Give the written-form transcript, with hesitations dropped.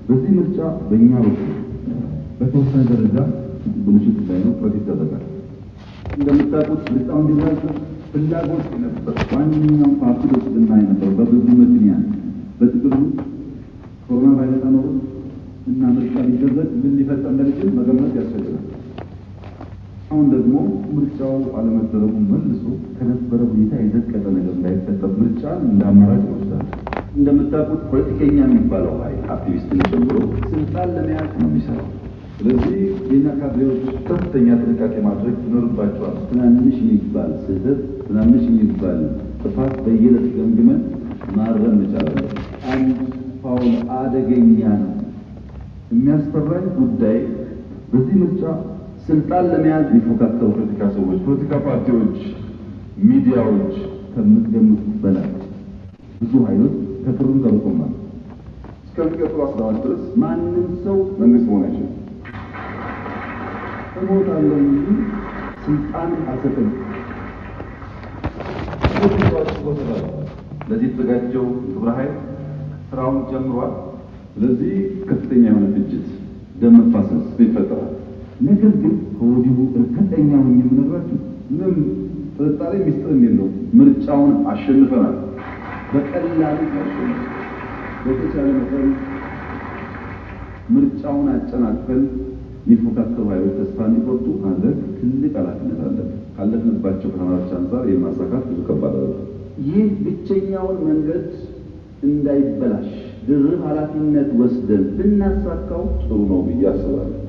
በዚህ ምርጫ በእኛ በኩል በተወሰነ ደረጃ ብልሽት እንዳይኖር ጥረት ይደረጋል። እንደምታውቁት ምርጫው እንዲራዘም ፍላጎት ነበር። ዋነኛው ፓርቲ ውስጥና የነበረው በብዙ ምክንያት በጥቅሉ ኮሮና ቫይረስ ኖሮ እና ምርጫ ሊደረግ ምን ሊፈጠር እንደሚችል መገመት ያስፈልጋል። አሁን ደግሞ ምርጫው አለመደረጉ መልሶ ከነበረ ሁኔታ የዘቀጠ ነገር እንዳይፈጠር ምርጫ እንደ አማራጭ ይወስዳል። እንደምታውቁት ፖለቲከኛ የሚባለው ኃይል አክቲቪስትን ጨምሮ ስልጣን ለመያዝ ነው የሚሰራው። ስለዚህ የኛ ካድሬዎች ከፍተኛ ጥንቃቄ ማድረግ ይኖርባቸዋል። ትናንሽ የሚባል ስህተት፣ ትናንሽ የሚባል ጥፋት በየዕለት ገምግመን ማረም እንችላለን። አንድ ፋውል አደገኛ ነው። የሚያስፈራኝ ጉዳይ በዚህ ምርጫ ስልጣን ለመያዝ የሚፎካከሩ ፖለቲካ ሰዎች፣ ፖለቲካ ፓርቲዎች፣ ሚዲያዎች ከምትገምቱት በላይ ብዙ ኃይሎች ከጥሩም ተርቆማል። እስከሚቀጥሉ 14 ድረስ ማንም ሰው መንግስት መሆን አይችልም። እሞታለሁ እንጂ ስልጣን አልሰጥም። ለዚህ የተዘጋጀው ግብረ ኃይል ስራውን ጀምሯል። ስለዚህ ከፍተኛ የሆነ ፍጅት፣ ደም መፋሰስ ይፈጠራል። ነገር ግን ከወዲሁ እርግጠኛ ሆኜ የምነግራችሁ ምንም ጥርጣሬ ሚስጥርም የለውም፣ ምርጫውን አሸንፈናል። በቀላሉ ያሸንፈናል። በተቻለ መጠን ምርጫውን አጨናቅፈን የሚፎካከሩ ኃይሎች ተስፋ እንዲቆርጡ ማድረግ ትልቅ ኃላፊነት አለብን። ካለፍንባቸው ፈተናዎች አንጻር የማሳካት ብዙ ከባድ ነው። ይህ ብቸኛውን መንገድ እንዳይበላሽ ድርብ ኃላፊነት ወስደን ብናሳካው ጥሩ ነው ብዬ አስባለሁ።